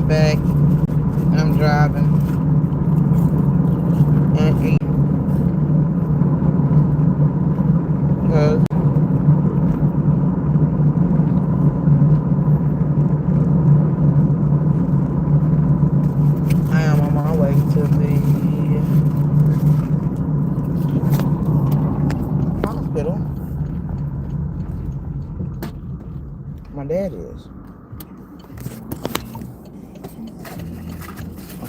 back and I'm driving and eating because I am on my way to the hospital. My dad is.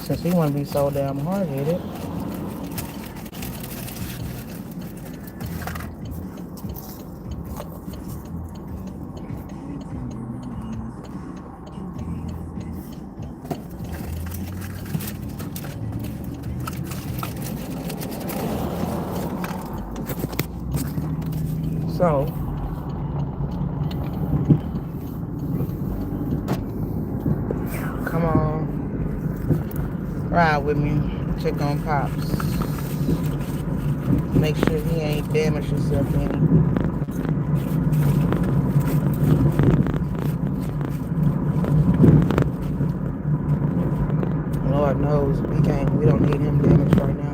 Since he want to be so damn hard-headed. So, come on, ride with me, check on Pops. Make sure he ain't damaged himself any. Lord knows we don't need him damaged right now.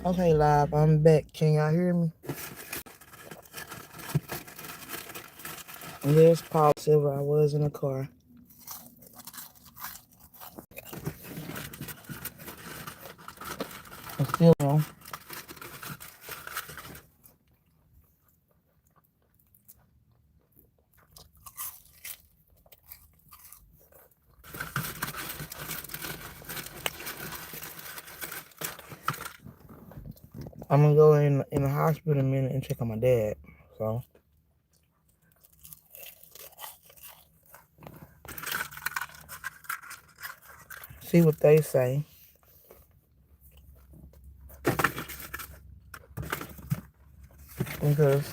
Okay, live, I'm back. Can y'all hear me? There's Paul Silver. I was in the car. I'm still on. I'm gonna go in the hospital in a minute and check on my dad. So see what they say. Because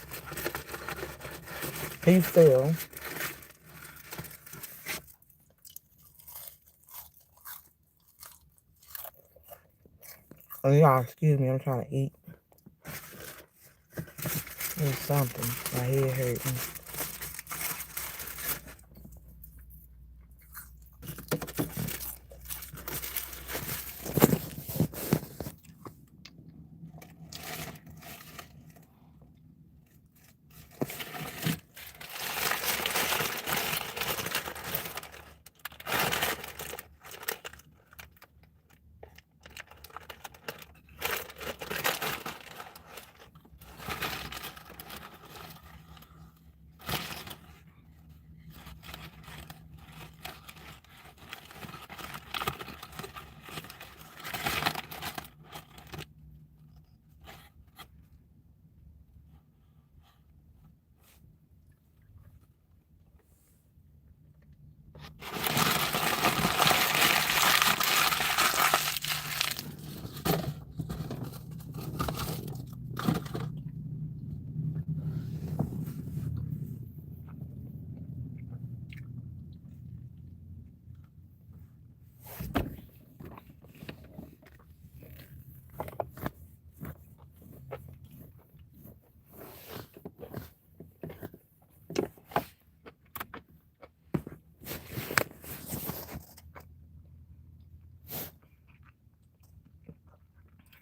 he fell. Oh, y'all, excuse me, I'm trying to eat. There's something. My head hurting.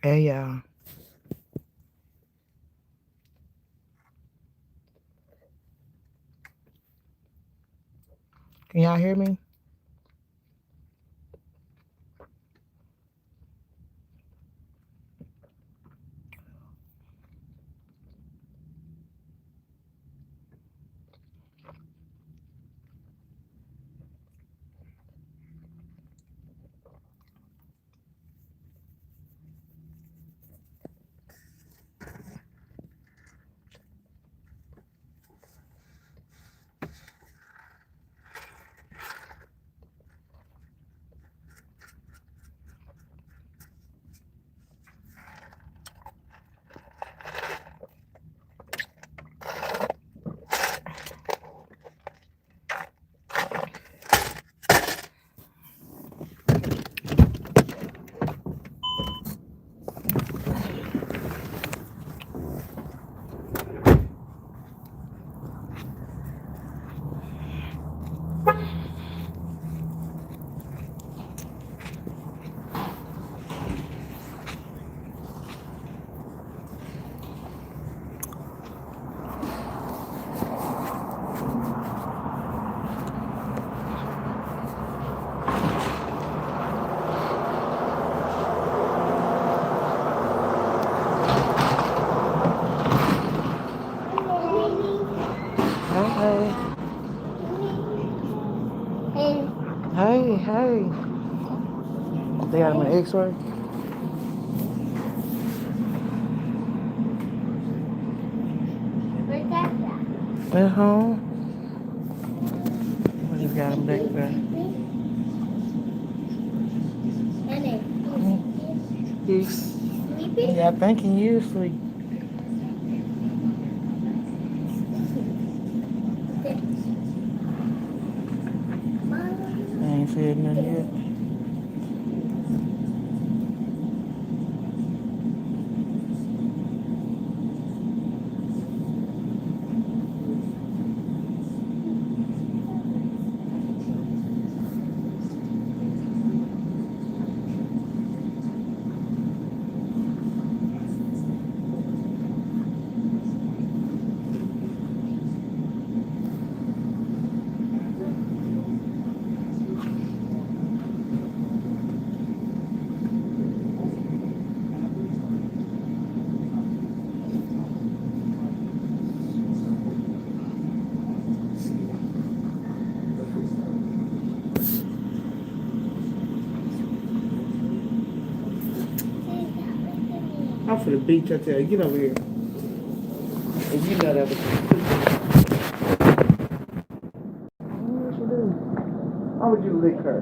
Hey, y'all. Can y'all hear me? Hey. They got him an X-ray? Where's that at? At home? We just got him back there. He's Sleeping? yeah, I think he is asleep. I ain't said nothing yet. I'm for the beach, I tell you. Get over here. If you know that was what you do? How would you lick her?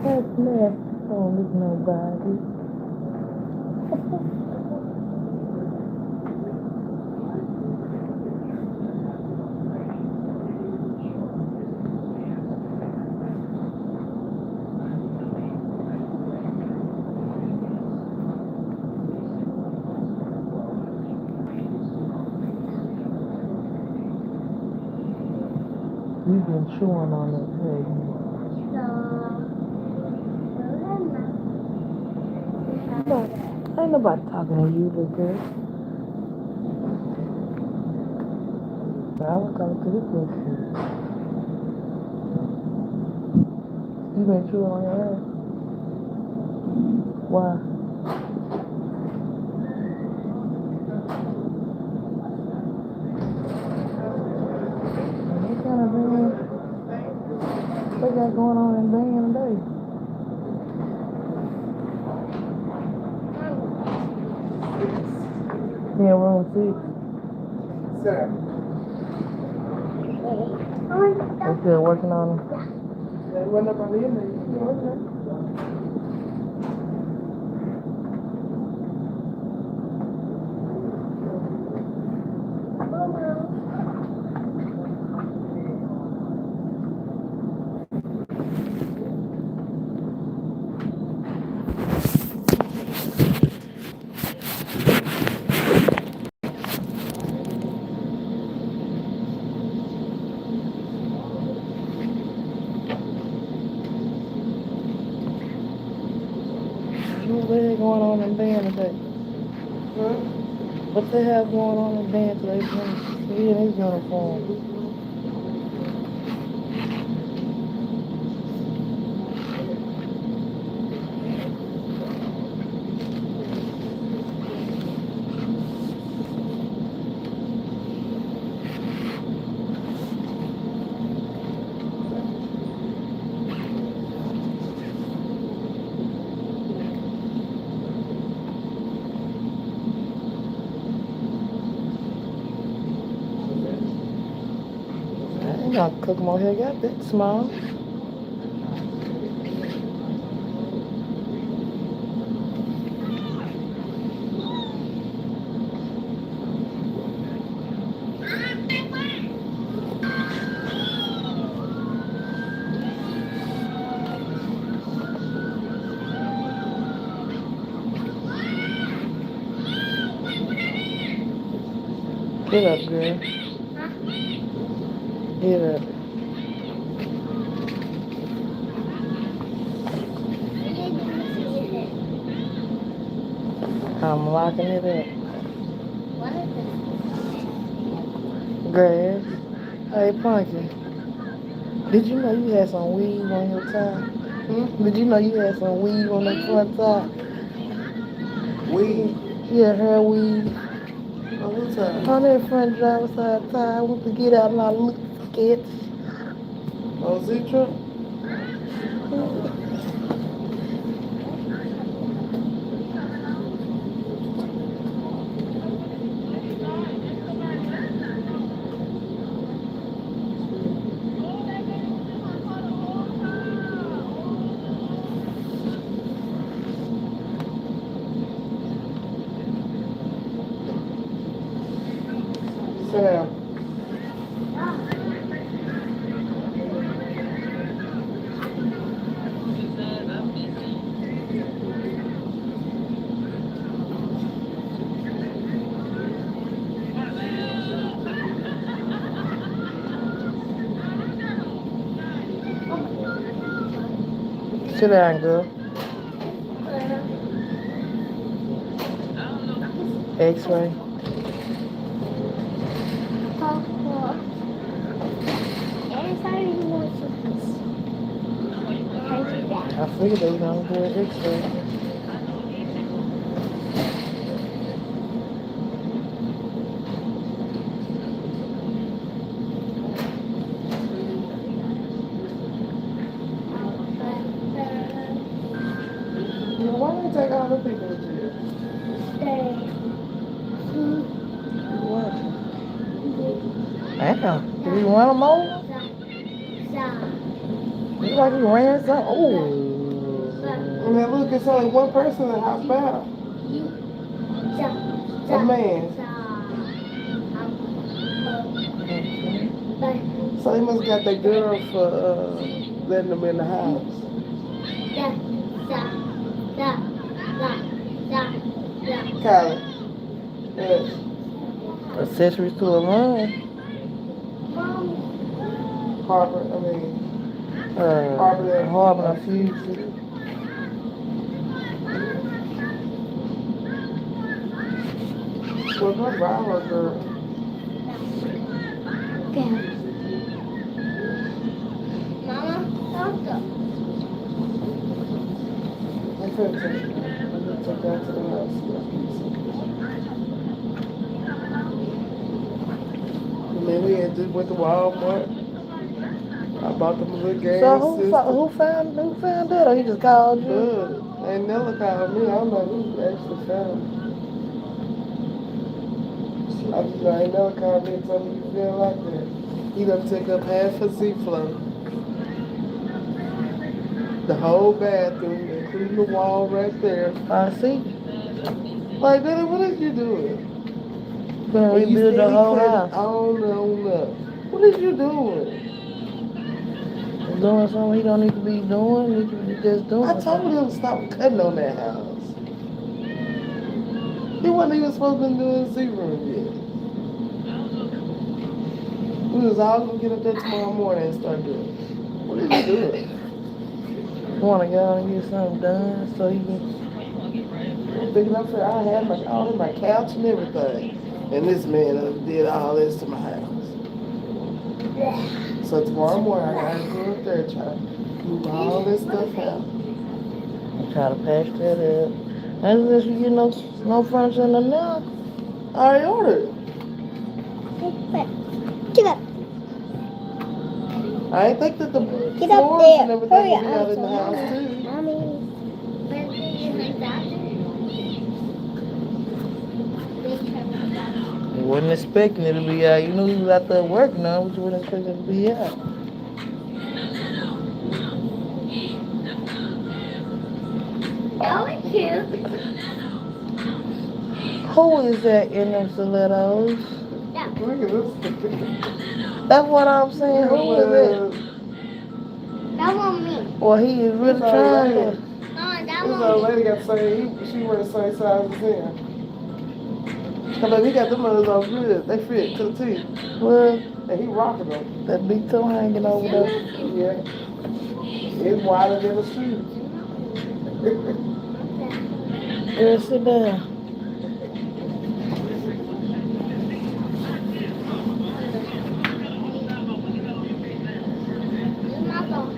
That's nasty. Don't lick nobody. You've been chewing on that pig. Ain't nobody talking to you, little girl. I was talking to this little shit. You been chewing on your ass? Why? What kind of band they got going on in band today? Yeah, room 6. Sir. They still working on them? They went up on the end. What the hell going on in band today? Huh? What the hell going on in band today? He in his uniform. I ain't gonna cook more here. Got that small. Get up, girl. Get up. I'm locking it up. What is Grass. Hey, Punky. Did you know you had some weave on your tie? Did you know you had some weave on the front tie? Weave? Yeah, hair weave. On what tie? On that front driver's side tie. I went to get out and I looked sketch. On Zitra? Sam. Sit down, girl. X-ray. I figured they were going to do an X-ray. other people in jail? What? Damn. Did he run them over? Looks like he ran something. Oh. And then look, it's only one person that hopped out. A man. So he must have got that girl for letting them in the house. Kylie. Yes. Accessories to a run. Harbor and Fusion. Well, my rival girl. Okay. Mama, doctor. I'm going to take that to the house. And then we had just went to Walmart. I bought them a little gas. So who found that, or he just called you? Ain't never called me. I don't know who actually found me. I just know ain't never called me and told me you feel like that. He done took up half a Z-Flow. The whole bathroom, including the wall right there. I see. Like, Daddy, what is you doing? Gonna rebuild the whole house. On. What is you doing? Doing something he don't need to be doing. He need to be just doing. I told him to stop cutting on that house. He wasn't even supposed to be doing Z-room yet. We was all gonna get up there tomorrow morning and start doing it. What is you doing? You wanna go out and get something done so you can. I'm thinking I had all in my couch and everything. And this man did all this to my house. So tomorrow morning I gotta go up there and try to move all this stuff out. Try to patch that up. Unless you get no furniture in the now. I already ordered. Get up. I ain't think that the Get floors up there. and everything Hurry would be out in the house too. Mommy. You wasn't expecting it to be out. You knew he was out there working on it, but you wasn't expecting it to be out. That was cute. Who is that in them stilettos? Yeah. Look at this. That's what I'm saying. Who is it? That wasn't me. Well, he is really trying to. No, that This wasn't old me. lady got the same, she wear the same size as him. Cause he got them others on good. They fit to the teeth. Well, and he rocking them. That big toe hanging over there. Yeah. It's wider than a shoe. Girl, sit down. It's my phone.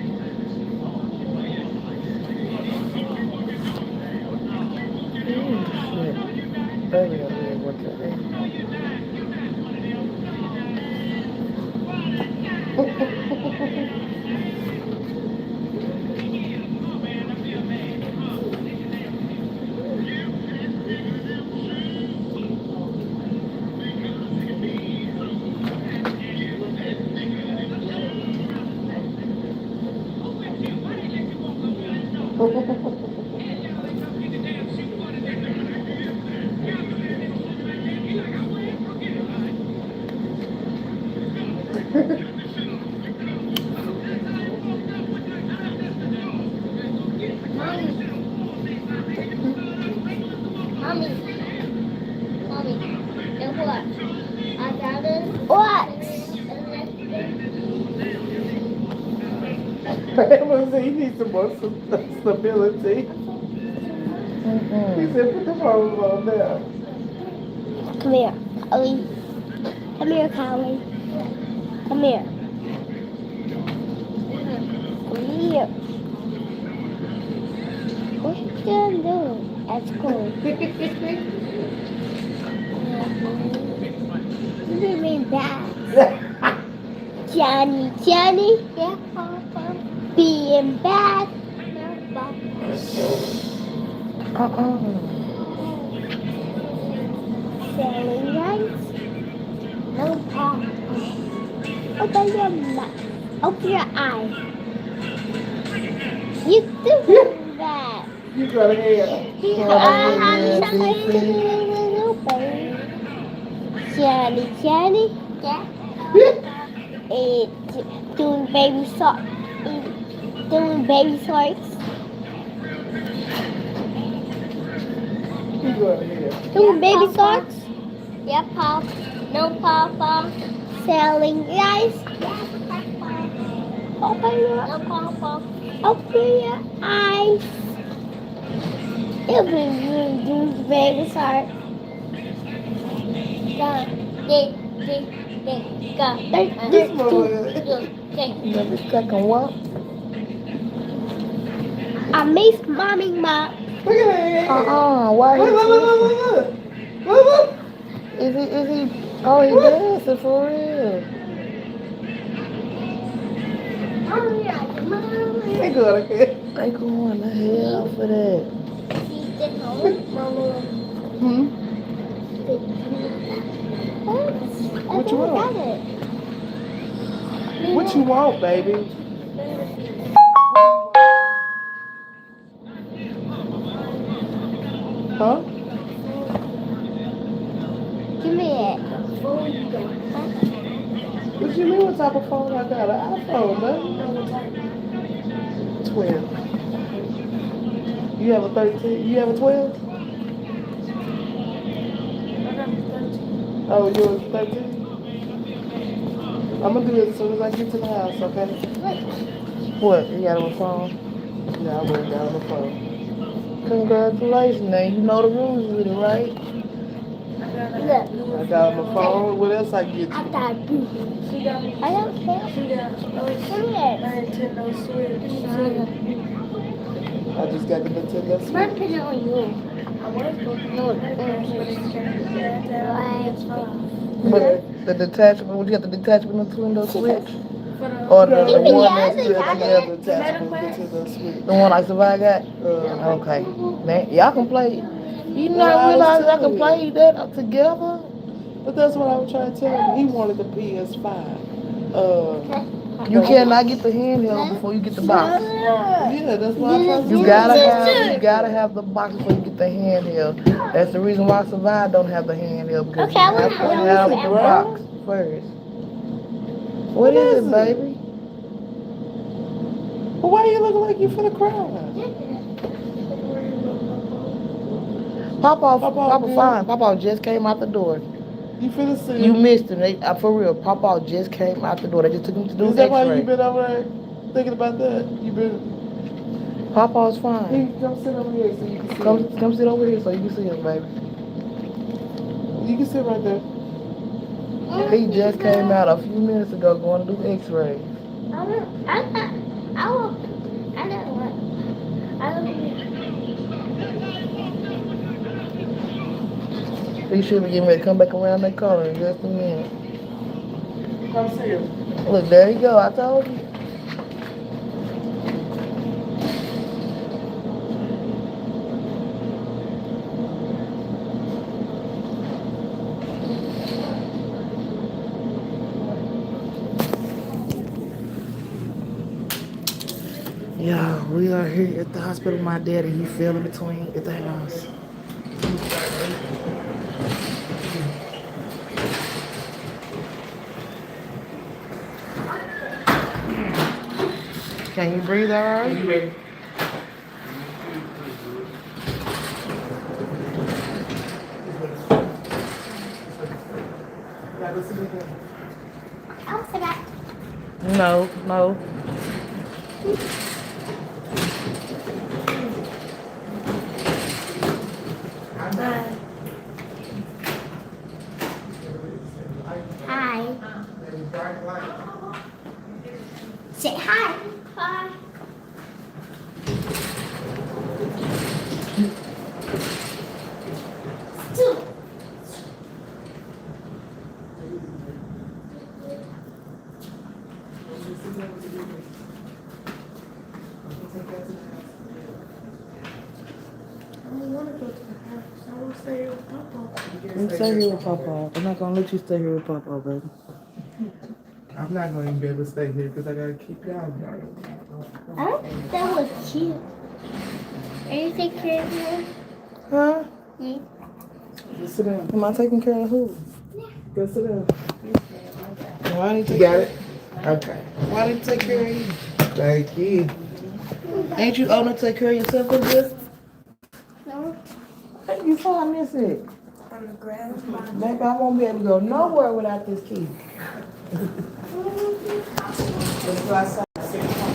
Shit. Baby, I mean, what the heck? Mommy, and what? I got it. What? He needs some more stability. He said, put the phone on there. Come here, Callie. Come here, Callie. Come here. Come here. What you gonna do at school? You didn't mean that. Johnny. Yeah, Papa. Being bad. Yeah, Papa. Selling rice. No pop. Open your mouth. Open your eyes. You do that. You got a hair. Jelly. Yeah. Doing baby shark. Doing baby sharks. You got a hair. Doing baby sharks. Yeah, Pop. No, Papa. Selling rice. Open your eyes. You'll be doing baby shark. Go. This motherfucker. Another second what? I miss mommy mom. Look at that. Why he Look. Is he oh he dancing for real. They got a hair. They going to hell for that. What you want? What you want, baby? Huh? Give me it. What you mean what type of phone I got? An iPhone, man. 12. You have a 13? You have a 12? Oh, yours 13? I'm gonna do it as soon as I get to the house, okay? What? You got on the phone? Yeah, I went down the phone. Congratulations, now you know the rules with it, right? Look. I got on the phone. What else I get you? I got blue. I don't care. Come here. Nintendo Switch. I just got the Nintendo I'm Switch. putting it on you. But the detachable, you got the detachable Nintendo Switch? For Or the Give me one the that's other Yeah, guy. the other attachable Nintendo Switch. the one like Survive got? Okay. Man, y'all can play. You not realize y'all can play that together? But that's what I was trying to tell him. He wanted the PS5. You cannot get the handheld before you get the box. Yeah, that's why I tried to You tell him. gotta have the box before you get the handheld. That's the reason why Survive don't have the handheld because Okay, I you have to want have to the bro. box first. What is it, baby? But why you looking like you finna cry? Papa Papa, fine. Papa just came out the door. You finna see. You missed him. For real. Papa just came out the door. They just took him to do Is his that why you x-ray. been over there thinking about that? You been. Papa's fine. He come sit over here so you can see. Come sit over here so you can see him, baby. You can sit right there. He just came out a few minutes ago going to do x-rays. He should be getting ready to come back around that corner in just a minute. Come see him. Look, there you go. I told you. Yeah, we are here at the hospital. My daddy, he fell in between at the house. Can you breathe all right? No. Hi. Say hi. Hi. stay here with Papa. You stay here with Papa. I'm not gonna let you stay here with Papa, baby. I'm not going to be able to stay here because I got to keep y'all. That was cute. Are you taking care of her? Huh? Me? Just sit down. Am I taking care of who? Go sit down. Why did You got it? Okay. Why did you take care of you? Thank you. Ain't you old enough to take care of yourself with this? No. How you find this at? On the ground. Maybe I won't be able to go nowhere without this key. Let's go outside. Come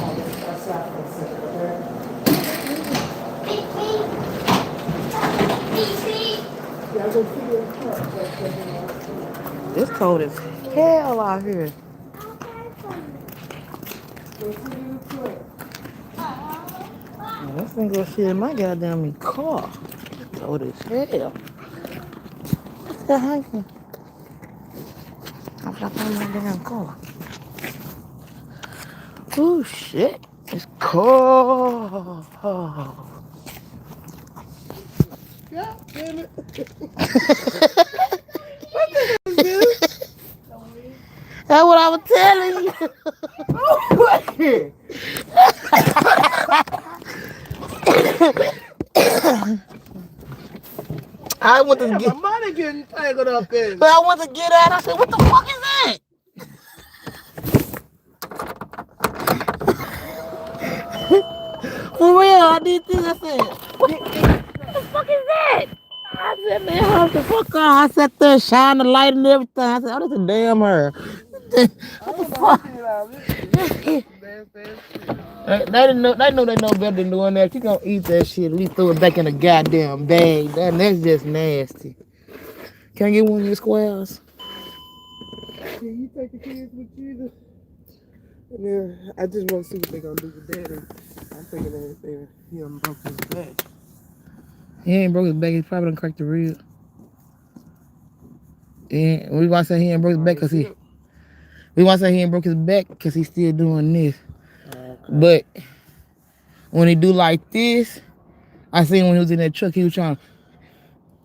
on, let's go outside for a second, okay? It's cold as hell out here. This thing go shit in my goddamn car. It's cold as hell. What's the hanging? I'm like on my damn car. Oh shit. It's cold. God damn it. That's what I was telling you. I went to My get, money getting tangled up in. but I went to get out. I said, "What the fuck is that?" For real, I did this. I said, "What the fuck is that?" I said, "Man, hold the fuck on." I sat there, shine the light and everything. I said, "Oh, that's a damn her." What the fuck? They know they know better than doing that. She gonna eat that shit. At least throw it back in the goddamn bag. That's just nasty. Can I get one of your squares? Can you take the kids with you? And then I just want to see what they're gonna do with Daddy. I'm thinking that he done broke his back. He ain't broke his back. He probably done cracked the rib. Yeah, we want to say he ain't broke his back because he. We want to say he ain't broke his back because he's still doing this. Okay. But when he do like this, I seen when he was in that truck, he was trying to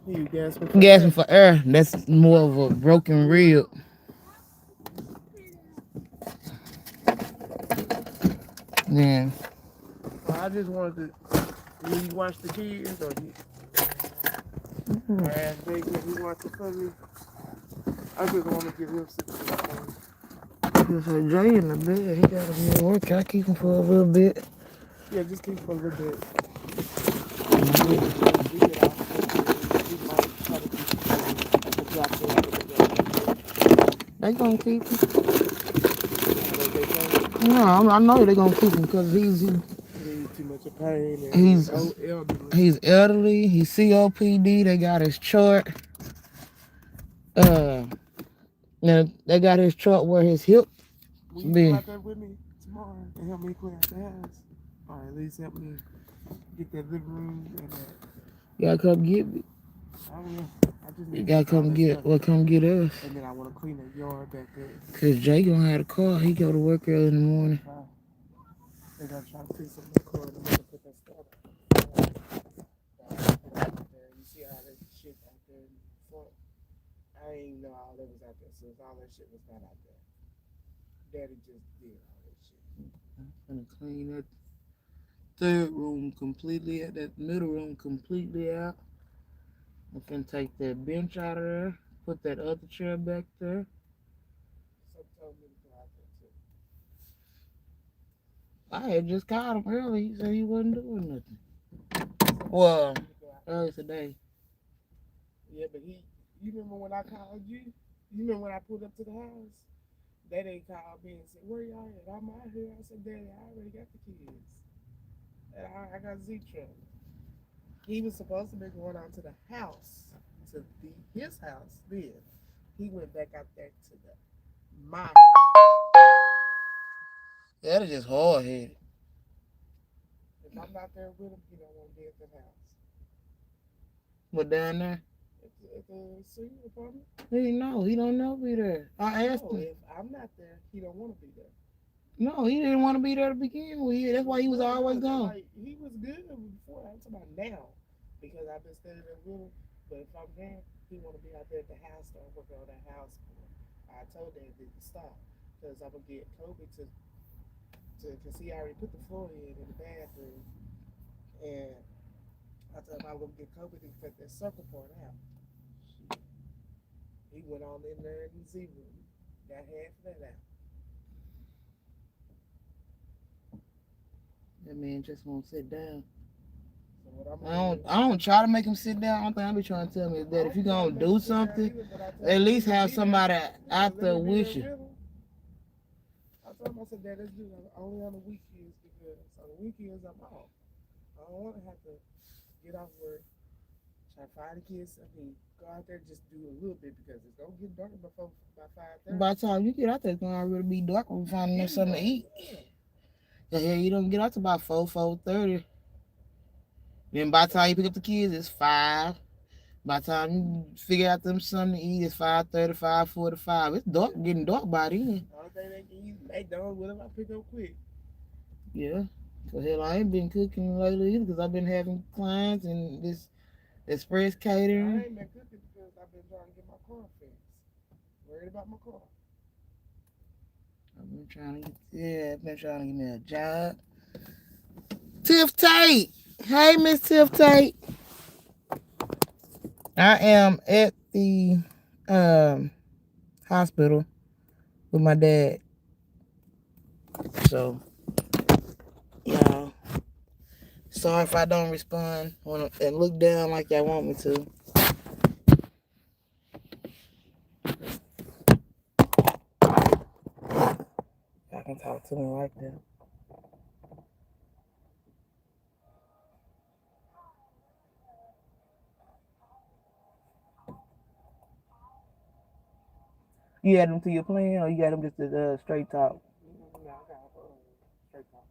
You gasping for air. That's more of a broken rib. Yeah. I just wanted to. Will you watch the kids or you? I asked Jake if he watched it for me. I just want to give him something. Because Jay in the bed, he gotta be at work. I keep him for a little bit. Yeah, just keep for a little bit. They gonna keep him. No, I know they gonna keep him because he's too much of pain. And he's elderly. He's elderly. He's COPD. They got his chart. Now they got his chart where his hip. Will you come out there with me tomorrow and help me clean out the house? Or at least help me get that living room and that. You gotta come get me. I will. I just need You gotta come get stuff. Well, come get us. And then I want to clean the yard back up. Cause Jay gonna have a car. He go to work early in the morning. They're gonna try to fix up my car and I'm gonna put that stuff there. You see how that shit out there in front? I ain't know all that was out there. So all that shit was not out there. Daddy just did all that shit. I'm gonna clean that third room completely, that middle room completely out. I'm gonna take that bench out of there, put that other chair back there. Some told me to go out there too. I had just called him early. He said he wasn't doing nothing. Well, early today. Yeah, but you remember when I called you? You remember when I pulled up to the house? They didn't call me and said, "Where y'all at?" I'm out here. I said, "Daddy, I already got the kids. And I got Z-Truck." He was supposed to be going out to the house, to his house then. He went back out there to my house. That is just hard headed. If I'm not there with him, he don't want to be at the house. But down there? At the senior apartment? He don't know be there. I asked him. If I'm not there, he don't want to be there. No, he didn't want to be there to begin with. That's why he was always gone. Like, he was good before. I'm talking about now. Because I've been standing there with him. But if I'm there, he want to be out there at the house, start working on that house. I told Dad to stop because I'm gonna get Kobe because he already put the floor in the bathroom, and I told him I was gonna get Kobe to cut that circle part out. He went on in there in the Z room, got half of that out. That man just won't sit down. So what I'm I don't try to make him sit down. I don't think I be trying to tell him is that if you gonna do something, at least have somebody out there with you. I told him, I said, Dad, let's do it only on the weekends because on the weekends I'm off. I don't want to have to get off work, try to find the kids. I mean, go out there and just do a little bit because it's gonna get dark before by 5:30. By the time you get out there, it's gonna already be dark. We're finding them something to eat. Yeah, you don't get out to about 4:30. Then by the time you pick up the kids, it's 5. By the time you figure out them something to eat, it's 5:30, 5:45. It's dark, getting dark by then. The only thing they can eat McDonald's, whatever I pick up quick. Yeah. So hell, I ain't been cooking lately either because I've been having clients and this express catering. I ain't been cooking because I've been trying to get my car fixed. Worried about my car. I've been trying to get me a job. Tiff Tate. Hey, Miss Tiff Tate. I am at the hospital with my dad. So, y'all, sorry if I don't respond and look down like y'all want me to. Y'all can talk to me right there. You add them to your plan, or you got them just to straight talk? No, I got straight talk.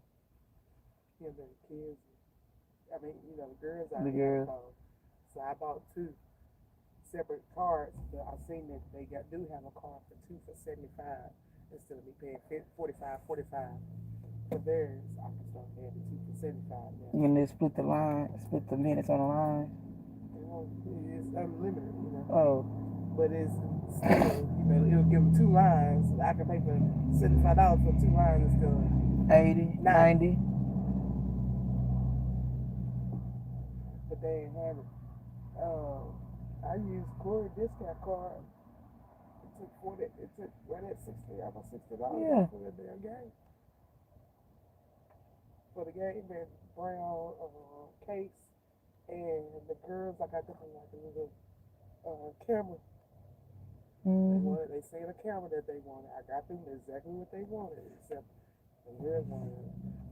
The kids, I mean, the girls out there. So I bought 2 separate cards, but I seen that they do have a card for 2 for $75 instead of me paying $45 for theirs. I can start paying the 2 for $75 now. And they split the minutes on the line. It's unlimited, Oh. But it's still, it'll give them 2 lines. I can pay for $75 for 2 lines instead of 80, 90. But they ain't have it. I used Corey discount card. It took right at almost $60 for the damn game. For the game, and brown case, and the girls, I got them like a little camera. They say the camera that they wanted. I got them exactly what they wanted, except the girls wanted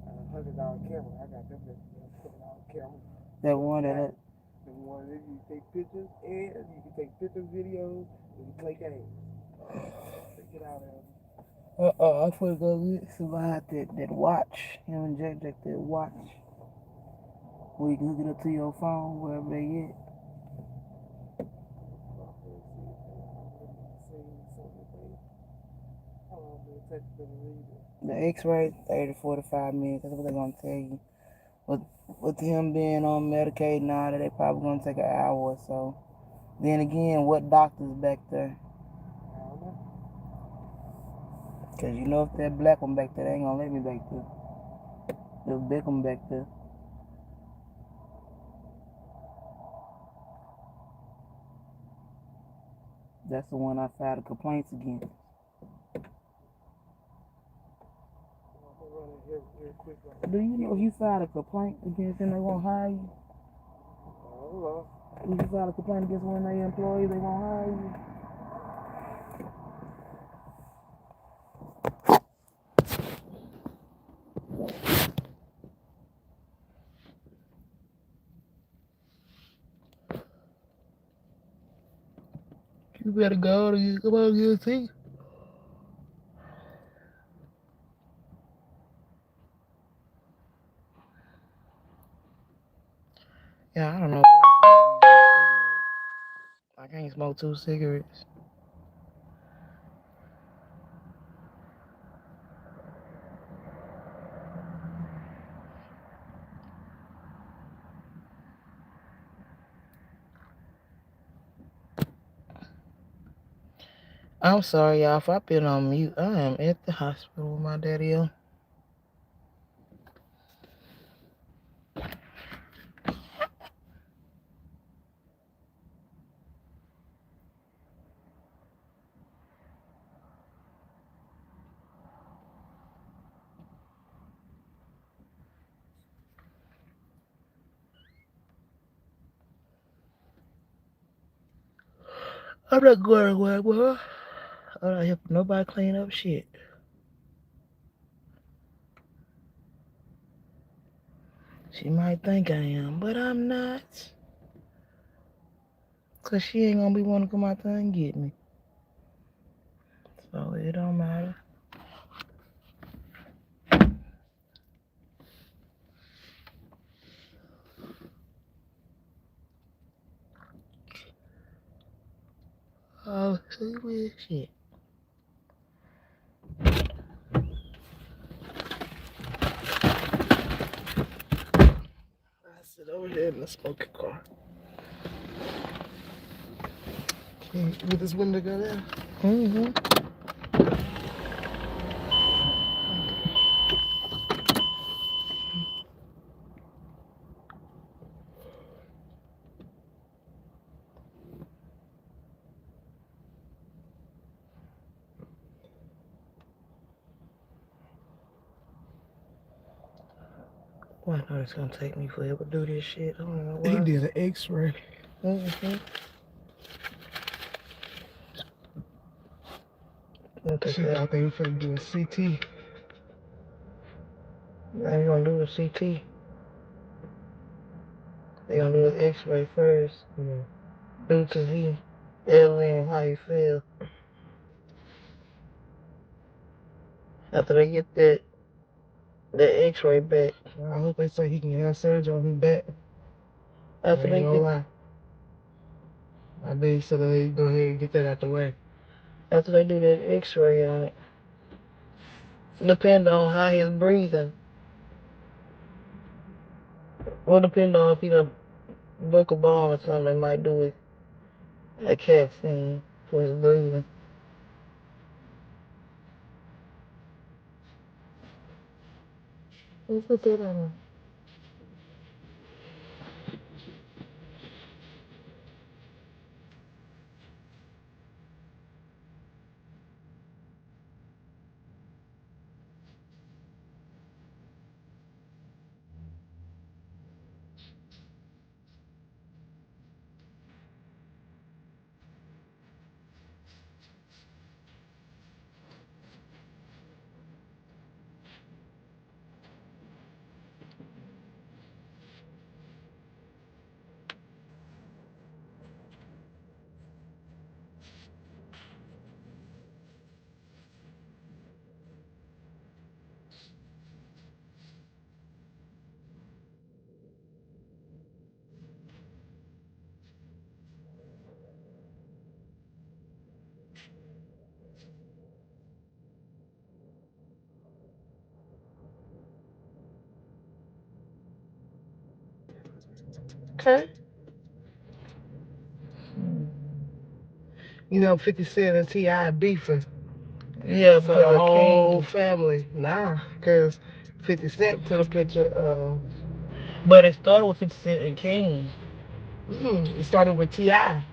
a $100 camera. I got them $100 camera. That one that. The one that you take pictures and you can take pictures, videos, and you play games. Check it out, I forgot to get somebody that watch. Him and Jack that watch. Where you can hook it up to your phone, wherever they at. The X-ray, 30 to 45 minutes. That's what they're going to tell you. With him being on Medicaid now, they probably going to take an hour or so. Then again, what doctor's back there? Because you know if that black one back there, they ain't going to let me back there. There's Beckham back there. That's the one I filed complaints against. Do you know if you filed a complaint against them, they won't hire you? If you file a complaint against one of their employees, they won't hire you? You better go to come on, get a ticket. Yeah, I don't know. I can't smoke 2 cigarettes. I'm sorry, y'all. If I've been on mute, I am at the hospital with my daddy. I'm not going anywhere, boy. I'm not helping nobody clean up shit. She might think I am, but I'm not. Cause she ain't gonna be wanting to come out there and get me. So it don't matter. Oh, see with shit. I sit over here in the smoking car. Can you get this window go down? Mm-hmm. Boy, I know it's gonna take me forever to do this shit. I don't know why. He did an X-ray. Mm-hmm. Shit, I think we finna do a CT. I ain't gonna do a CT. They gonna do an X-ray first. Yeah. Due to he, alien, how you feel. After they get that X-ray back. I hope they say he can have surgery on his back. After I they ain't gonna get, lie. I think so they go ahead and get that out the way. after they do that X-ray on it, depend on how he's breathing. Will depend on if he done broke a bone or something. They might do it a CAT scan for his breathing. Let's put that on. Okay. You know, 50 Cent and T.I. beefing. Yeah, For the because whole King. family. Nah, because 50 Cent put a picture of. But it started with 50 Cent and King. It started with T.I.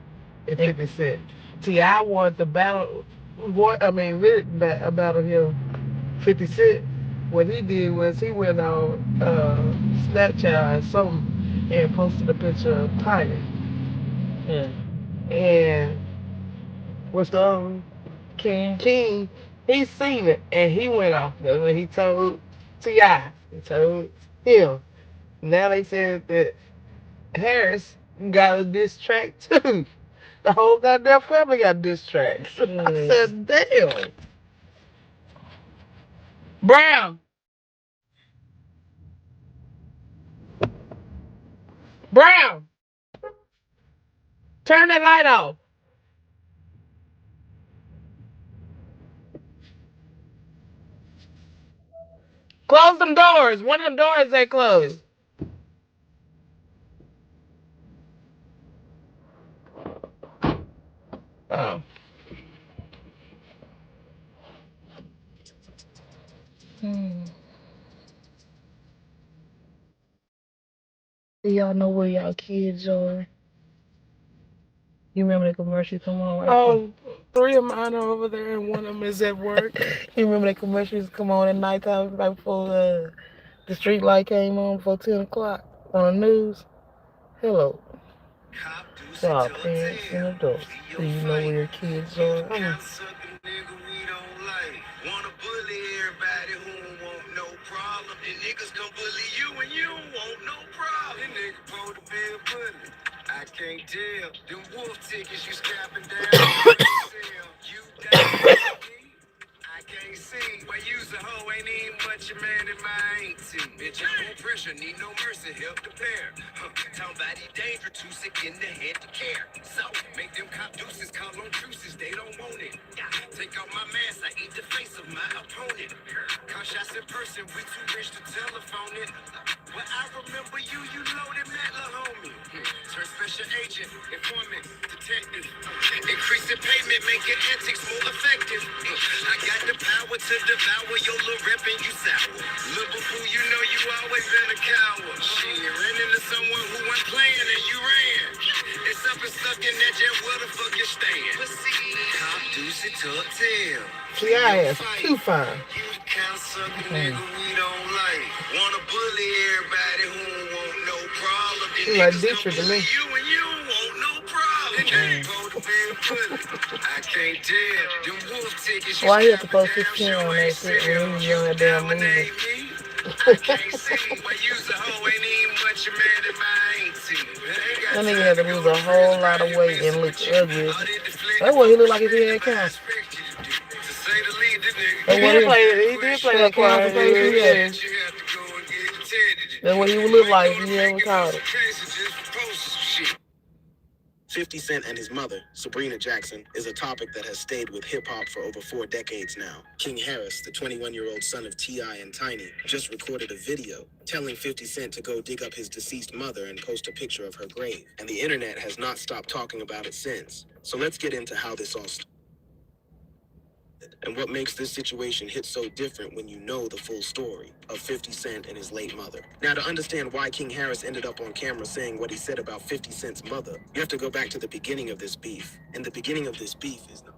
and 50 Cent. T.I. wanted the battle. Really about him. 50 Cent. What he did was he went on Snapchat or something and posted a picture of Tiger. Yeah. And what's the other one? King. King, he seen it and he went off. That's what he told T.I. He told him. Now they said that Harris got a diss track too. The whole goddamn family got diss tracks. I said, damn. Brown. Brown. Turn that light off. Close them doors. One of them doors they closed. Oh. Hmm. Do y'all know where y'all kids are? You remember the commercial come on right? Oh, three of mine are over there, and one of them is at work. You remember the commercials come on at nighttime right before the street light came on before 10 o'clock on the news? Hello to our parents and adults. Do you know where your kids are? Wanna bully everybody who don't want no problem. The niggas gon' bully you and you don't want no problem. The nigga supposed to be a bully. I can't tell. Them wolf tickets you scrapping down. You down. I can't see. Why use a hoe ain't even much a man in my auntie. Bitch, I'm on pressure, need no mercy, help the pair. Talking about he danger, too sick in the head to care. So, make them cop deuces, call on truces, they don't want it. Take off my mask, I eat the face of my opponent. Call shots in person, we too rich to telephone it. Well, I remember you loaded Matt La homie. Turn special agent, informant, detective. Increase the payment, make your antics more effective. I got the power to devour your little rep and you sour. Little boo, you know you always been a coward. Shit, ran into someone who wasn't playing and you ran. It's up and stuck in that jet, where the fuck you stand? Cop deuce it to a tail. See, I have too fine. You the kind of sucker nigga we don't like. Wanna bully everybody who don't want no problem. The She like niggas Dietrich to gon' bully me. you and you don't want no problem. The nigga supposed to be a bully. I can't tell. Them wolf tickets you Why he have to scrapping post down 15 on sure that ain't shit sell. when he was You on that damn dominate movie? me. I can't see. Why use a hoe ain't even much a man in my auntie. Ain't got That nigga time had to to go lose to a friends whole lot of around weight here and messing look with you. ugly. All this deflecting That's what he looked like if he bullshit had I cancer. expect you to do. To say the least, this nigga That's got what he he did play that that cancer part. face he Yeah. had. You have to go and get the Teddy. That's what he would You look might like go if to he ever prison for caught some it. cases just for posting some shit. 50 Cent and his mother, Sabrina Jackson, is a topic that has stayed with hip-hop for over 4 decades now. King Harris, the 21-year-old son of T.I. and Tiny, just recorded a video telling 50 Cent to go dig up his deceased mother and post a picture of her grave. And the internet has not stopped talking about it since. So let's get into how this all started and what makes this situation hit so different when you know the full story of 50 Cent and his late mother. Now, to understand why King Harris ended up on camera saying what he said about 50 Cent's mother, you have to go back to the beginning of this beef. And the beginning of this beef is not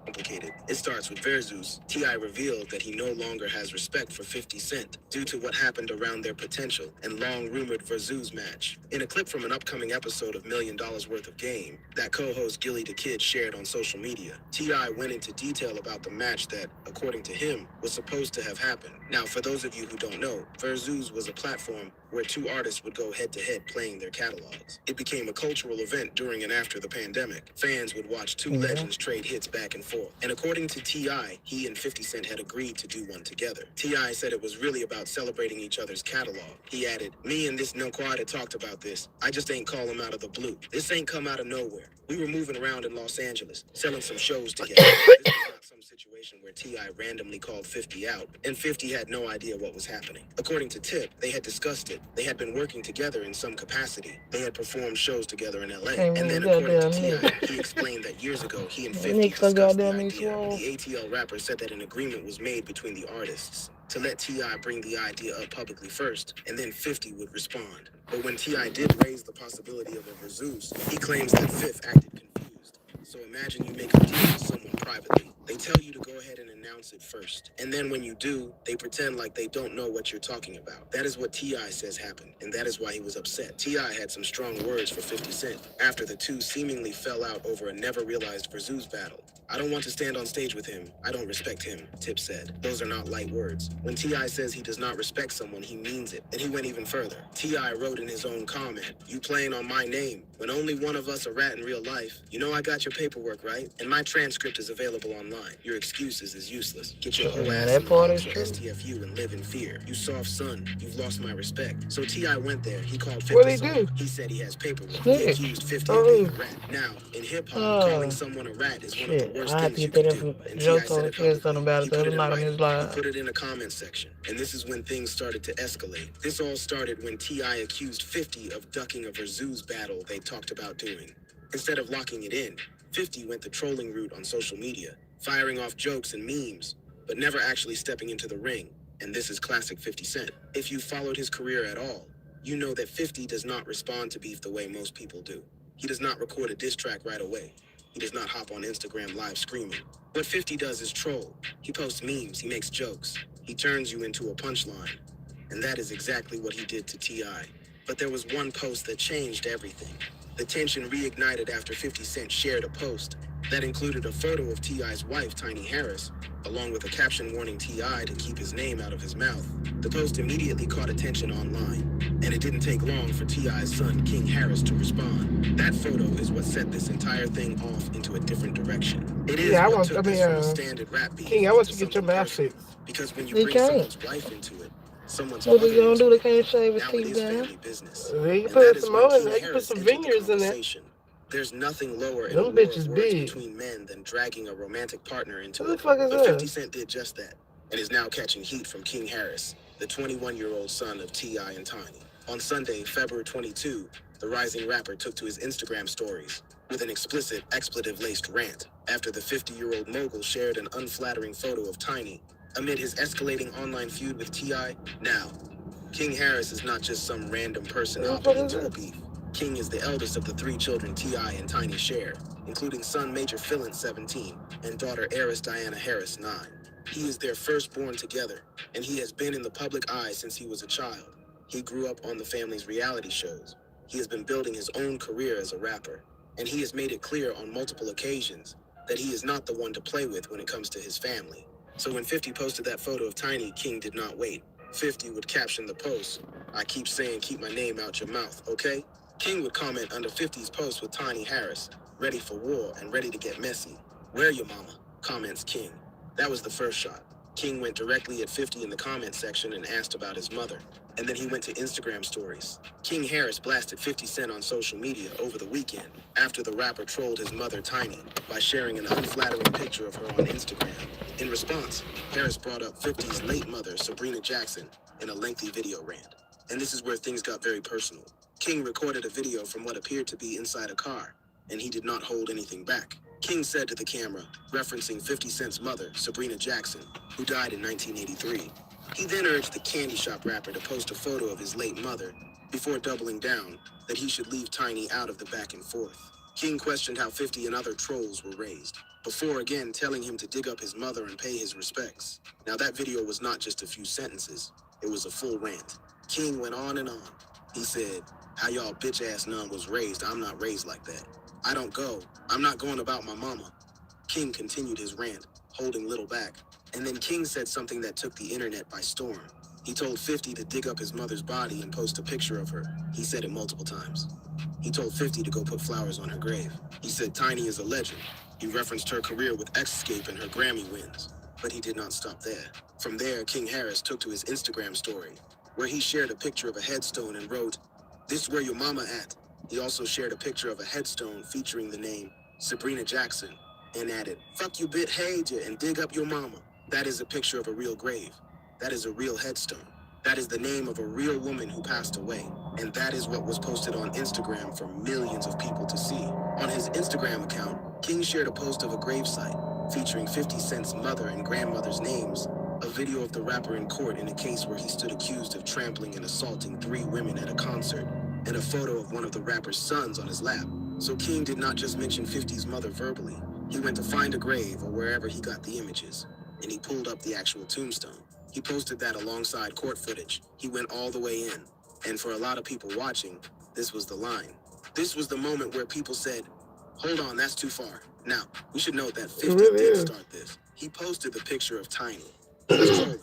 complicated. It starts with Verzus. T.I. revealed that he no longer has respect for 50 Cent due to what happened around their potential and long-rumored Verzus match. In a clip from an upcoming episode of $1 Million Worth of Game that co-host Gilly the Kid shared on social media, T.I. went into detail about the match that, according to him, was supposed to have happened. Now, for those of you who don't know, Verzus was a platform where 2 artists would go head-to-head playing their catalogs. It became a cultural event during and after the pandemic. Fans would watch 2 legends trade hits back and forth. And according to T.I., he and 50 Cent had agreed to do one together. T.I. said it was really about celebrating each other's catalog. He added, "Me and this no quad had talked about this. I just ain't call him out of the blue. This ain't come out of nowhere. We were moving around in Los Angeles, selling some shows together. This was not some situation where T.I. randomly called 50 out, and 50 had no idea what was happening. According to Tip, they had discussed it. They had been working together in some capacity. They had performed shows together in L.A. And then, according to T.I., he explained that years ago, he and 50 discussed the idea. The ATL rapper said that an agreement was made between the artists to let T.I. bring the idea up publicly first, and then 50 would respond. But when T.I. did raise the possibility of a Verzus, he claims that Fifth acted confused. So imagine you make a deal with someone privately. They tell you to go ahead and announce it first. And then when you do, they pretend like they don't know what you're talking about. That is what T.I. says happened, and that is why he was upset. T.I. had some strong words for 50 Cent after the two seemingly fell out over a never-realized Verzus battle. "I don't want to stand on stage with him. I don't respect him," Tip said. Those are not light words. When T.I. says he does not respect someone, he means it. And he went even further. T.I. wrote in his own comment, "You playing on my name, when only one of us a rat in real life. You know I got your paperwork, right? And my transcript is available online. Your excuses is useless. Get your whole ass in the box for STFU and live in fear. You soft son, you've lost my respect." So T.I. went there. He called 50 soft. He said he has paperwork. He accused 50 of being a rat. Now, in hip-hop, calling someone a rat is one of the worst things you can do. And T.I. said it publicly. He put it in writing. He put it in a comment section. And this is when things started to escalate. This all started when T.I. accused 50 of ducking a Verzus battle they talked about doing. Instead of locking it in, 50 went the trolling route on social media, firing off jokes and memes. but never actually stepping into the ring, and this is classic 50 Cent. If you followed his career at all, you know that 50 does not respond to beef the way most people do. He does not record a diss track right away. He does not hop on Instagram live screaming. What 50 does is troll. He posts memes, he makes jokes. He turns you into a punchline. And that is exactly what he did to T.I. But there was one post that changed everything. The tension reignited after 50 Cent shared a post that included a photo of T.I.'s wife, Tiny Harris, along with a caption warning T.I. to keep his name out of his mouth. The post immediately caught attention online, and it didn't take long for T.I.'s son, King Harris, to respond. That photo is what set this entire thing off into a different direction. It is what took this from a standard rap beat King, I want into you to get your something mouth personal. fixed. Because when you He bring can't. someone's wife into it, someone's What mother they gonna into do? They it, can't shave his now it teeth is down. family business. They can And put that is some where more in King there. They can put Harris some entered the fingers in there. conversation. There's nothing lower in a Them war bitches of words big. between men than dragging a romantic partner into What the it. fuck is But 50 that? Cent did just that, and is now catching heat from King Harris, the 21-year-old son of T.I. and Tiny. On Sunday, February 22, the rising rapper took to his Instagram stories with an explicit, expletive-laced rant after the 50-year-old mogul shared an unflattering photo of Tiny amid his escalating online feud with T.I. Now, King Harris is not just some random person hopping into a beef. King is the eldest of the 3 children T.I. and Tiny share, including son Major Philin, 17, and daughter heiress Diana Harris, 9. He is their firstborn together, and he has been in the public eye since he was a child. He grew up on the family's reality shows. He has been building his own career as a rapper, and he has made it clear on multiple occasions that he is not the one to play with when it comes to his family. So when 50 posted that photo of Tiny, King did not wait. 50 would caption the post, "I keep saying keep my name out your mouth, okay?" King would comment under 50's post with Tiny Harris, ready for war and ready to get messy. "Where your mama?" comments King. That was the first shot. King went directly at 50 in the comment section and asked about his mother. And then he went to Instagram stories. King Harris blasted 50 Cent on social media over the weekend after the rapper trolled his mother Tiny by sharing an unflattering picture of her on Instagram. In response, Harris brought up 50's late mother, Sabrina Jackson, in a lengthy video rant. And this is where things got very personal. King recorded a video from what appeared to be inside a car, and he did not hold anything back. King said to the camera, referencing 50 Cent's mother, Sabrina Jackson, who died in 1983. He then urged the candy shop rapper to post a photo of his late mother, before doubling down that he should leave Tiny out of the back and forth. King questioned how 50 and other trolls were raised, before again telling him to dig up his mother and pay his respects. Now that video was not just a few sentences, it was a full rant. King went on and on. He said, "How y'all bitch-ass nun was raised, I'm not raised like that. I don't go. I'm not going about my mama." King continued his rant, holding little back. And then King said something that took the internet by storm. He told 50 to dig up his mother's body and post a picture of her. He said it multiple times. He told 50 to go put flowers on her grave. He said Tiny is a legend. He referenced her career with Escape and her Grammy wins. But he did not stop there. From there, King Harris took to his Instagram story, where he shared a picture of a headstone and wrote, "This where your mama at." He also shared a picture of a headstone featuring the name Sabrina Jackson, and added, "Fuck you bit haja and dig up your mama." That is a picture of a real grave. That is a real headstone. That is the name of a real woman who passed away. And that is what was posted on Instagram for millions of people to see. On his Instagram account, King shared a post of a gravesite featuring 50 Cent's mother and grandmother's names, a video of the rapper in court in a case where he stood accused of trampling and assaulting 3 women at a concert, and a photo of one of the rapper's sons on his lap. So King did not just mention 50's mother verbally. He went to find a grave or wherever he got the images, and he pulled up the actual tombstone. He posted that alongside court footage. He went all the way in. And for a lot of people watching, this was the line. This was the moment where people said, "Hold on, that's too far." Now, we should note that 50 did start this. He posted the picture of Tiny. He was trolling.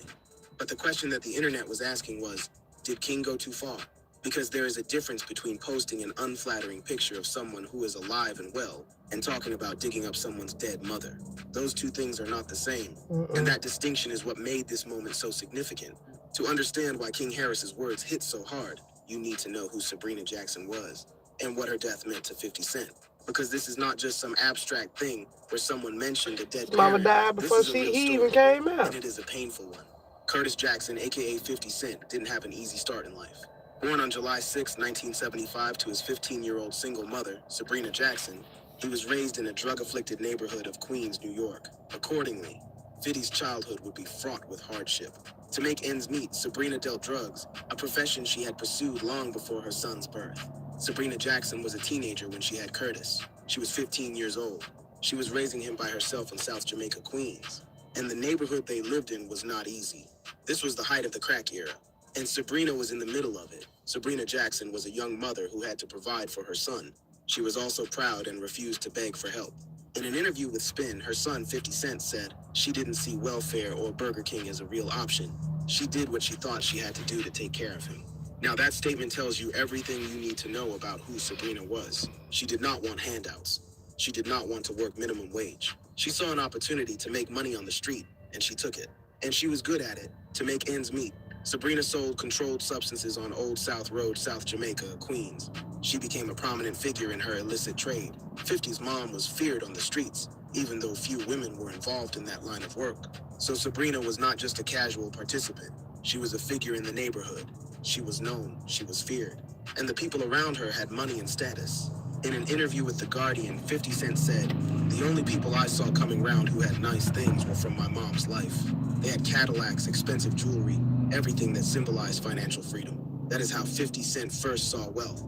But the question that the internet was asking was, did King go too far? Because there is a difference between posting an unflattering picture of someone who is alive and well and talking about digging up someone's dead mother. Those two things are not the same. And that distinction is what made this moment so significant. To understand why King Harris's words hit so hard, you need to know who Sabrina Jackson was and what her death meant to 50 Cent. Because this is not just some abstract thing where someone mentioned a dead parent. Mama died before he even came out. And it is a painful one. Curtis Jackson, aka 50 Cent, didn't have an easy start in life. Born on July 6, 1975 to his 15-year-old single mother, Sabrina Jackson, he was raised in a drug-afflicted neighborhood of Queens, New York. Accordingly, 50's childhood would be fraught with hardship. To make ends meet, Sabrina dealt drugs, a profession she had pursued long before her son's birth. Sabrina Jackson was a teenager when she had Curtis. She was 15 years old. She was raising him by herself in South Jamaica, Queens. And the neighborhood they lived in was not easy. This was the height of the crack era, and Sabrina was in the middle of it. Sabrina Jackson was a young mother who had to provide for her son. She was also proud and refused to beg for help. In an interview with Spin, her son 50 Cent said she didn't see welfare or Burger King as a real option. She did what she thought she had to do to take care of him. Now that statement tells you everything you need to know about who Sabrina was. She did not want handouts. She did not want to work minimum wage. She saw an opportunity to make money on the street, and she took it. And she was good at it, to make ends meet. Sabrina sold controlled substances on Old South Road, South Jamaica, Queens. She became a prominent figure in her illicit trade. 50's mom was feared on the streets, even though few women were involved in that line of work. So Sabrina was not just a casual participant. She was a figure in the neighborhood. She was known, she was feared. And the people around her had money and status. In an interview with The Guardian, 50 Cent said, "The only people I saw coming round who had nice things were from my mom's life. They had Cadillacs, expensive jewelry, everything that symbolized financial freedom." That is how 50 Cent first saw wealth,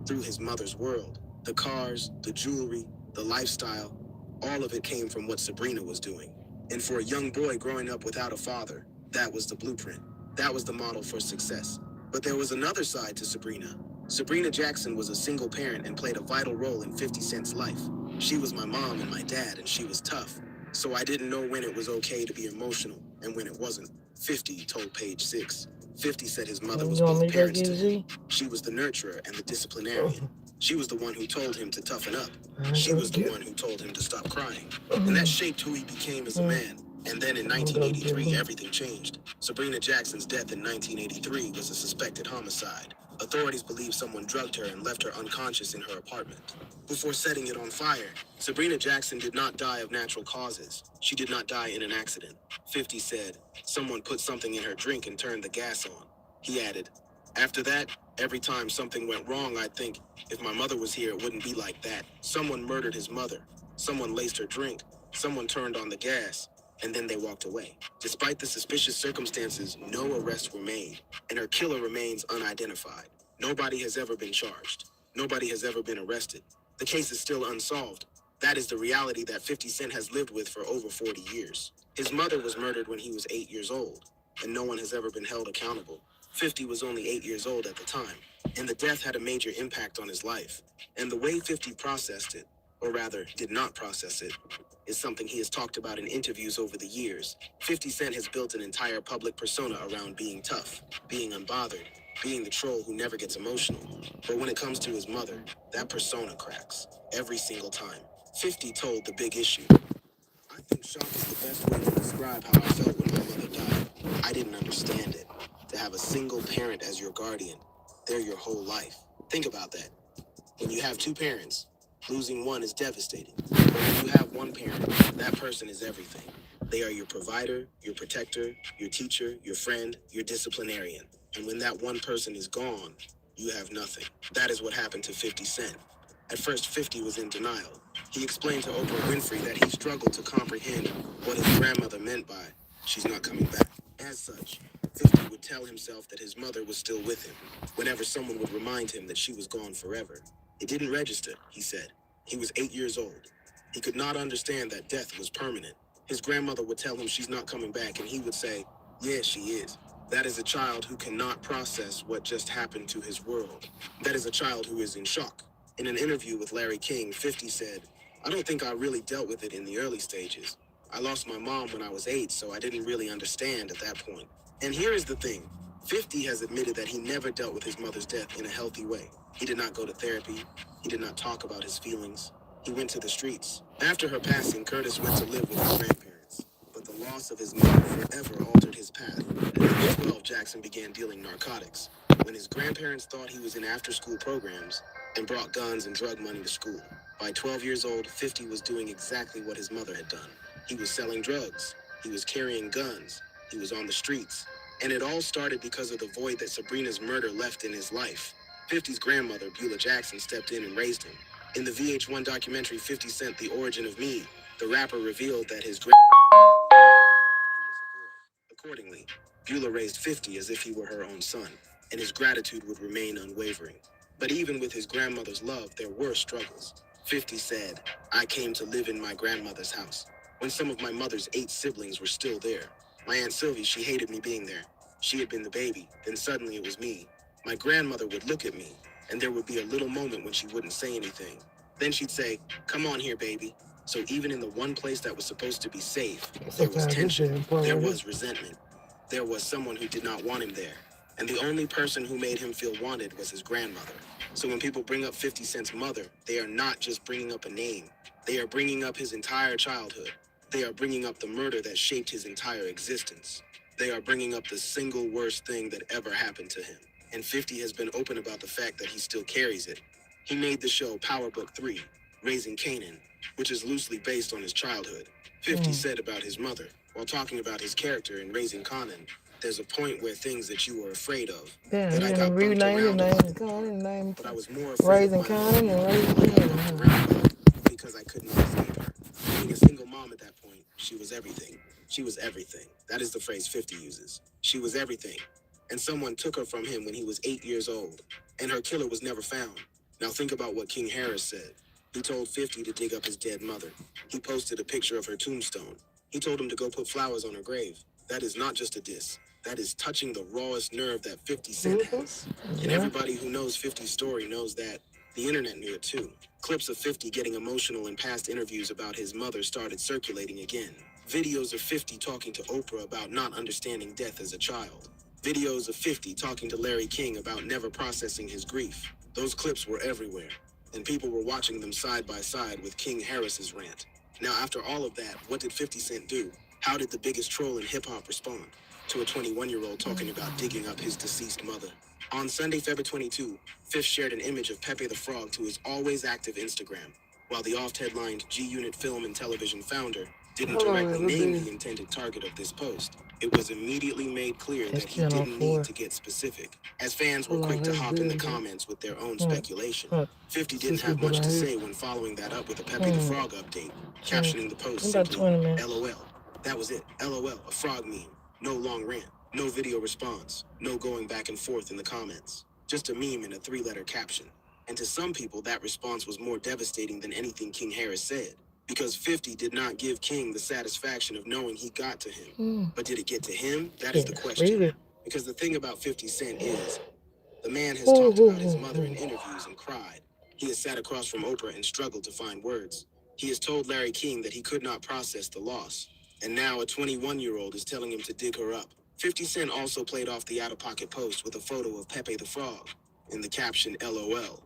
through his mother's world. The cars, the jewelry, the lifestyle, all of it came from what Sabrina was doing. And for a young boy growing up without a father, that was the blueprint. That was the model for success. But there was another side to Sabrina. Sabrina Jackson was a single parent and played a vital role in 50 Cent's life. She was my mom and my dad, and she was tough. So I didn't know when it was okay to be emotional and when it wasn't. 50 told Page 6. 50 said his mother was both parents to him. She was the nurturer and the disciplinarian. She was the one who told him to toughen up. She was the one who told him to stop crying. And that shaped who he became as a man. And then in 1983, everything changed. Sabrina Jackson's death in 1983 was a suspected homicide. Authorities believe someone drugged her and left her unconscious in her apartment. Before setting it on fire, Sabrina Jackson did not die of natural causes. She did not die in an accident. 50 said, "Someone put something in her drink and turned the gas on." He added, "After that, every time something went wrong, I'd think, if my mother was here, it wouldn't be like that. Someone murdered his mother. Someone laced her drink. Someone turned on the gas. And then they walked away." Despite the suspicious circumstances, no arrests were made, and her killer remains unidentified. Nobody has ever been charged. Nobody has ever been arrested. The case is still unsolved. That is the reality that 50 Cent has lived with for over 40 years. His mother was murdered when he was 8 years old, and no one has ever been held accountable. 50 was only 8 years old at the time, and the death had a major impact on his life. And the way 50 processed it, or rather, did not process it, is something he has talked about in interviews over the years. 50 Cent has built an entire public persona around being tough, being unbothered, being the troll who never gets emotional. But when it comes to his mother, that persona cracks every single time. 50 told The Big Issue, "I think shock is the best way to describe how I felt when my mother died. I didn't understand it. To have a single parent as your guardian, they're your whole life. Think about that. When you have two parents, losing one is devastating. But when you have one parent, that person is everything. They are your provider, your protector, your teacher, your friend, your disciplinarian. And when that one person is gone, you have nothing." That is what happened to 50 Cent. At first, 50 was in denial. He explained to Oprah Winfrey that he struggled to comprehend what his grandmother meant by, "She's not coming back." As such, 50 would tell himself that his mother was still with him, whenever someone would remind him that she was gone forever. It didn't register, he said. He was 8 years old. He could not understand that death was permanent. His grandmother would tell him she's not coming back, and he would say, "Yeah, she is." That is a child who cannot process what just happened to his world. That is a child who is in shock. In an interview with Larry King, 50 said, "I don't think I really dealt with it in the early stages. I lost my mom when I was 8, so I didn't really understand at that point." And here is the thing. 50 has admitted that he never dealt with his mother's death in a healthy way. He did not go to therapy. He did not talk about his feelings. He went to the streets. After her passing, Curtis went to live with his grandparents. But the loss of his mother forever altered his path. At 12, Jackson began dealing narcotics. When his grandparents thought he was in after-school programs and brought guns and drug money to school. By 12 years old, 50 was doing exactly what his mother had done. He was selling drugs. He was carrying guns. He was on the streets. And it all started because of the void that Sabrina's murder left in his life. 50's grandmother, Beulah Jackson, stepped in and raised him. In the VH1 documentary 50 Cent, The Origin of Me, the rapper revealed that his grandmother Accordingly, Beulah raised 50 as if he were her own son, and his gratitude would remain unwavering. But even with his grandmother's love, there were struggles. 50 said, "I came to live in my grandmother's house when some of my mother's 8 siblings were still there. My Aunt Sylvie, she hated me being there. She had been the baby, then suddenly it was me. My grandmother would look at me, and there would be a little moment when she wouldn't say anything. Then she'd say, 'Come on here, baby.' So even in the one place that was supposed to be safe, there was tension, there was resentment. There was someone who did not want him there. And the only person who made him feel wanted was his grandmother. So when people bring up 50 Cent's mother, they are not just bringing up a name. They are bringing up his entire childhood. They are bringing up the murder that shaped his entire existence. They are bringing up the single worst thing that ever happened to him. And 50 has been open about the fact that he still carries it. He made the show Power Book 3, Raising Canaan, which is loosely based on his childhood. 50 said about his mother, while talking about his character in Raising Canaan, "There's a point where things that you were afraid of, that I got bumped around a lot, but I was more afraid of my mom because I couldn't understand her. Being a single mom at that point, she was everything. She was everything. That is the phrase 50 uses. She was everything. And someone took her from him when he was 8 years old, and her killer was never found. Now think about what King Harris said. He told 50 to dig up his dead mother. He posted a picture of her tombstone. He told him to go put flowers on her grave. That is not just a diss. That is touching the rawest nerve that 50 Cent has. And everybody who knows 50's story knows that. The internet knew it too. Clips of 50 getting emotional in past interviews about his mother started circulating again. Videos of 50 talking to Oprah about not understanding death as a child. Videos of 50 talking to Larry King about never processing his grief. Those clips were everywhere, and people were watching them side by side with King Harris's rant. Now, after all of that, what did 50 Cent do? How did the biggest troll in hip-hop respond to a 21-year-old talking about digging up his deceased mother? On Sunday, February 22, Fifth shared an image of Pepe the Frog to his always active Instagram, while the oft-headlined G-Unit film and television founder didn't directly name the intended target of this post. It was immediately made clear that he didn't need to get specific, as fans were quick to hop in the comments with their own speculation. 50 didn't have much to say when following that up with a Pepe the Frog update, captioning the post simply, LOL. That was it. LOL, a frog meme. No long rant. No video response. No going back and forth in the comments. Just a meme and a 3-letter caption. And to some people, that response was more devastating than anything King Harris said. Because 50 did not give King the satisfaction of knowing he got to him. But did it get to him? That is the question. Because the thing about 50 Cent is, the man has talked about his mother in interviews and cried. He has sat across from Oprah and struggled to find words. He has told Larry King that he could not process the loss. And now a 21-year-old is telling him to dig her up. 50 Cent also played off the out-of-pocket post with a photo of Pepe the Frog in the caption LOL.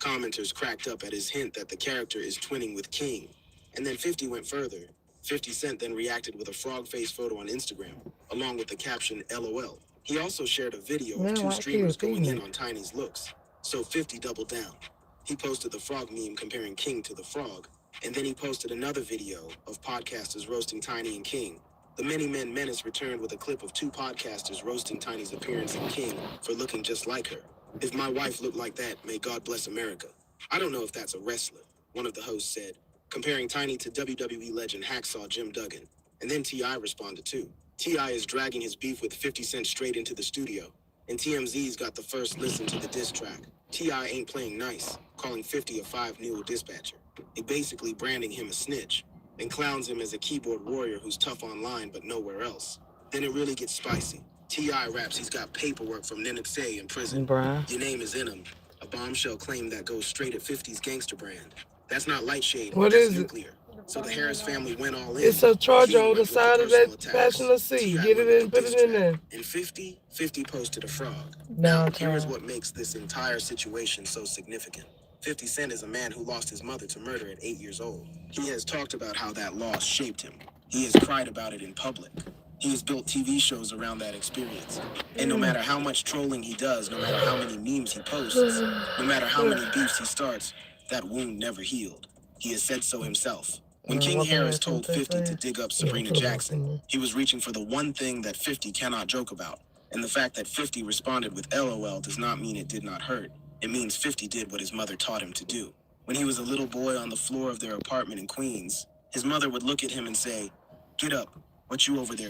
Commenters cracked up at his hint that the character is twinning with King. And then 50 went further. 50 Cent then reacted with a frog face photo on Instagram, along with the caption LOL. He also shared a video of 2 streamers going in on Tiny's looks. So 50 doubled down. He posted the frog meme comparing King to the frog, and then he posted another video of podcasters roasting Tiny and King. The Many Men Menace returned with a clip of 2 podcasters roasting Tiny's appearance in King for looking just like her. If my wife looked like that, may God bless America. I don't know if that's a wrestler, one of the hosts said, comparing Tiny to WWE legend Hacksaw Jim Duggan. And then T.I. responded too. T.I. is dragging his beef with 50 Cent straight into the studio, and TMZ's got the first listen to the diss track. T.I. ain't playing nice, calling 50 a 5-mule dispatcher, and basically branding him a snitch, and clowns him as a keyboard warrior who's tough online but nowhere else. Then it really gets spicy. T.I. raps he's got paperwork from Nenexay in prison. Your name is in him. A bombshell claim that goes straight at 50's gangster brand. That's not light shade, that's nuclear. So the Harris family went all in. It's a charger on the side of that passenger seat. Get it in, put it in there. And 50 posted a frog. Now, here is what makes this entire situation so significant. 50 Cent is a man who lost his mother to murder at 8 years old. He has talked about how that loss shaped him. He has cried about it in public. He has built TV shows around that experience. And no matter how much trolling he does, no matter how many memes he posts, no matter how many beefs he starts, that wound never healed. He has said so himself. When King Harris told 50 to dig up Sabrina Jackson, he was reaching for the one thing that 50 cannot joke about. And the fact that 50 responded with LOL does not mean it did not hurt. It means 50 did what his mother taught him to do. When he was a little boy on the floor of their apartment in Queens, his mother would look at him and say, "Get up, what you over there